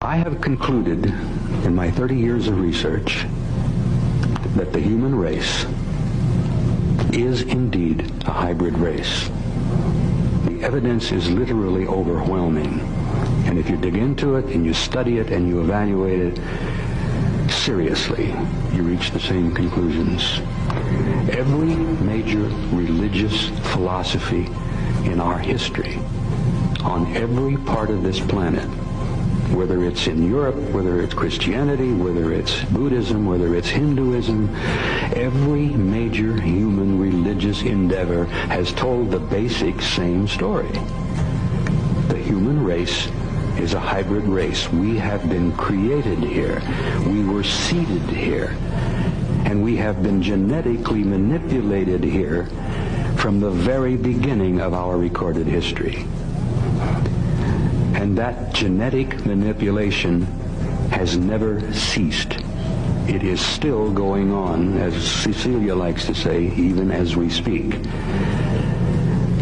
I have concluded in my 30 years of research that the human race is indeed a hybrid race. The evidence is literally overwhelming. And if you dig into it and you study it and you evaluate it seriously, you reach the same conclusions. Every major religious philosophy in our history, on every part of this planet, whether it's in Europe, whether it's Christianity, whether it's Buddhism, whether it's Hinduism, every major human religious endeavor has told the basic same story. The human race is a hybrid race. We have been created here. We were seeded here. And we have been genetically manipulated here from the very beginning of our recorded history. And that genetic manipulation has never ceased. It is still going on, as Cecilia likes to say, even as we speak.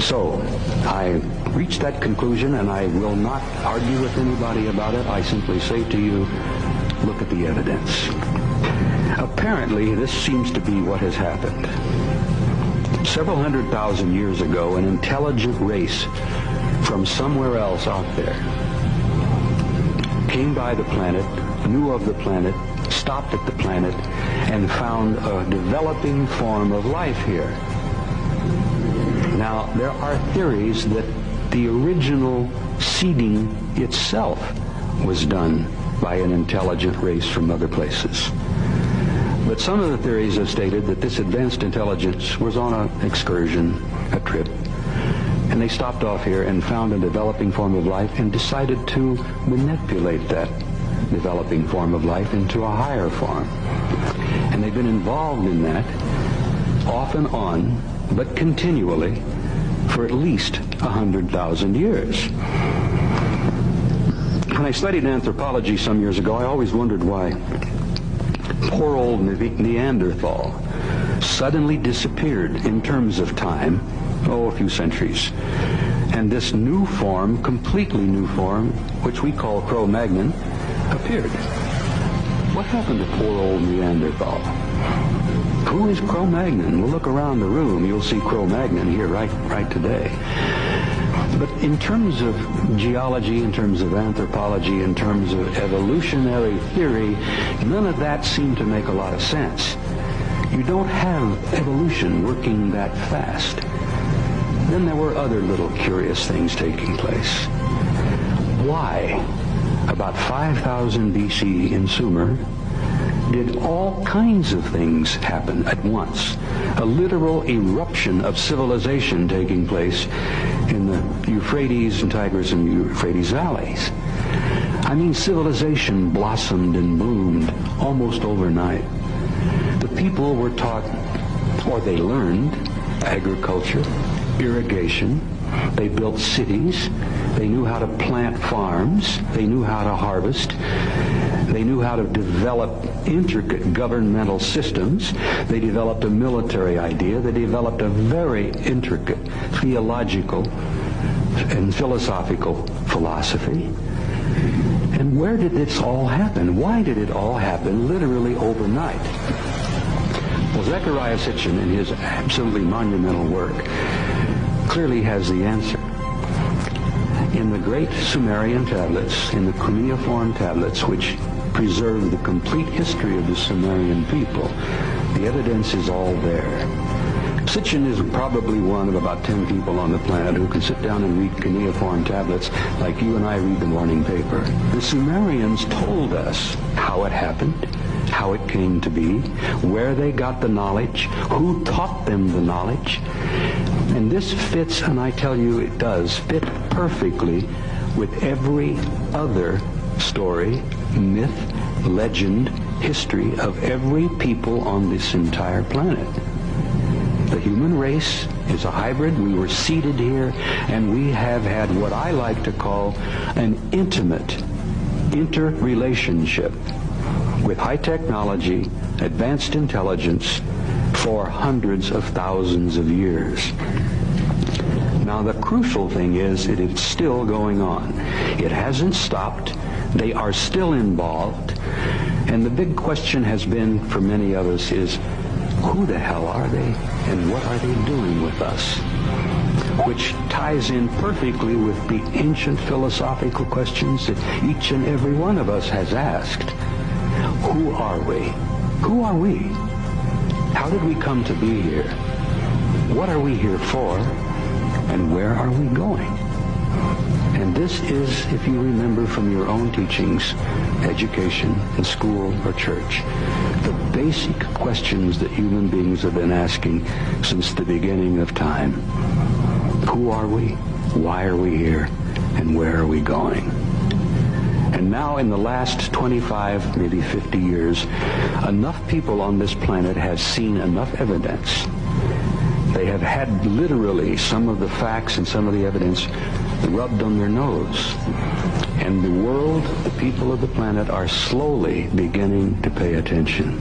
So, I reached that conclusion, and I will not argue with anybody about it. I simply say to you, look at the evidence. Apparently, this seems to be what has happened. Several 100,000 years ago, an intelligent race from somewhere else out there came by the planet, knew of the planet, stopped at the planet, and found a developing form of life here. Now, there are theories that the original seeding itself was done by an intelligent race from other places. But some of the theories have stated that this advanced intelligence was on an excursion, a trip, and they stopped off here and found a developing form of life and decided to manipulate that developing form of life into a higher form. And they've been involved in that off and on, but continually, for at least 100,000 years. When I studied anthropology some years ago, I always wondered why poor old Neanderthal suddenly disappeared in terms of time, a few centuries. And this new form, completely new form, which we call Cro-Magnon, appeared. What happened to poor old Neanderthal? Who is Cro-Magnon? Well, look around the room. You'll see Cro-Magnon here right today. But in terms of geology, in terms of anthropology, in terms of evolutionary theory, none of that seemed to make a lot of sense. You don't have evolution working that fast. Then there were other little curious things taking place. Why, about 5,000 BC in Sumer, did all kinds of things happen at once? A literal eruption of civilization taking place in the Euphrates and Tigris and Euphrates valleys. I mean, civilization blossomed and bloomed almost overnight. The people were taught, or they learned, agriculture, irrigation. They built cities. They knew how to plant farms. They knew how to harvest. They knew how to develop intricate governmental systems. They developed a military idea. They developed a very intricate theological and philosophical philosophy. And where did this all happen? Why did it all happen literally overnight? Well, Zecharia Sitchin, in his absolutely monumental work, clearly has the answer. In the great Sumerian tablets, in the cuneiform tablets, which preserve the complete history of the Sumerian people, the evidence is all there. Sitchin is probably one of about 10 people on the planet who can sit down and read cuneiform tablets like you and I read the morning paper. The Sumerians told us how it happened, how it came to be, where they got the knowledge, who taught them the knowledge. And this fits, and I tell you it does, fit perfectly with every other story, myth, legend, history of every people on this entire planet. The human race is a hybrid. We were seeded here, and we have had what I like to call an intimate interrelationship with high technology, advanced intelligence for hundreds of thousands of years. Now, the crucial thing is that it's still going on. It hasn't stopped. They are still involved. And the big question has been for many of us is, who the hell are they and what are they doing with us? Which ties in perfectly with the ancient philosophical questions that each and every one of us has asked. Who are we? Who are we? How did we come to be here? What are we here for? And where are we going? And this is, if you remember from your own teachings, education, in school or church, the basic questions that human beings have been asking since the beginning of time. Who are we? Why are we here? And where are we going? And now in the last 25, maybe 50 years, enough people on this planet have seen enough evidence. They have had literally some of the facts and some of the evidence rubbed on their nose. And the world, the people of the planet, are slowly beginning to pay attention.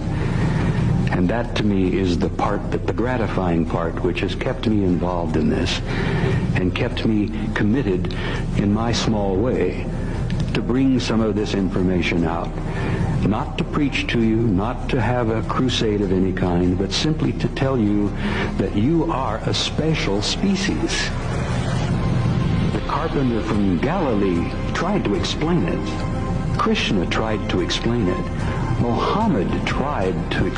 And that to me is the part, the gratifying part, which has kept me involved in this and kept me committed in my small way to bring some of this information out. Not to preach to you, not to have a crusade of any kind, but simply to tell you that you are a special species. The carpenter from Galilee tried to explain it. Krishna tried to explain it. Mohammed tried to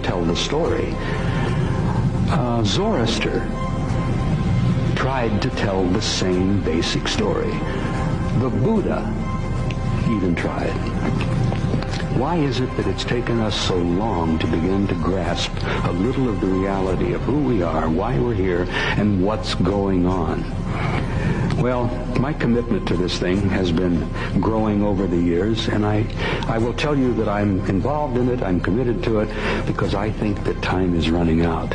tell the story. Zoroaster tried to tell the same basic story. The Buddha even tried. Why is it that it's taken us so long to begin to grasp a little of the reality of who we are, why we're here, and what's going on? Well, my commitment to this thing has been growing over the years, and I will tell you that I'm involved in it, I'm committed to it, because I think that time is running out.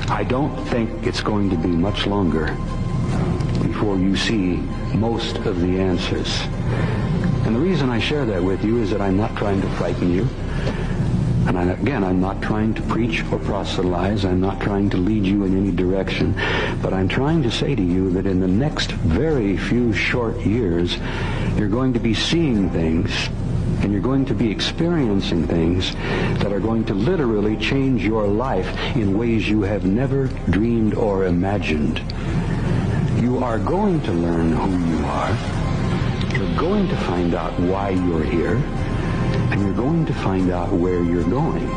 I don't think it's going to be much longer before you see most of the answers. And the reason I share that with you is that I'm not trying to frighten you. And I'm not trying to preach or proselytize. I'm not trying to lead you in any direction. But I'm trying to say to you that in the next very few short years, you're going to be seeing things and you're going to be experiencing things that are going to literally change your life in ways you have never dreamed or imagined. You are going to learn who you are. You're going to find out why you're here. And you're going to find out where you're going.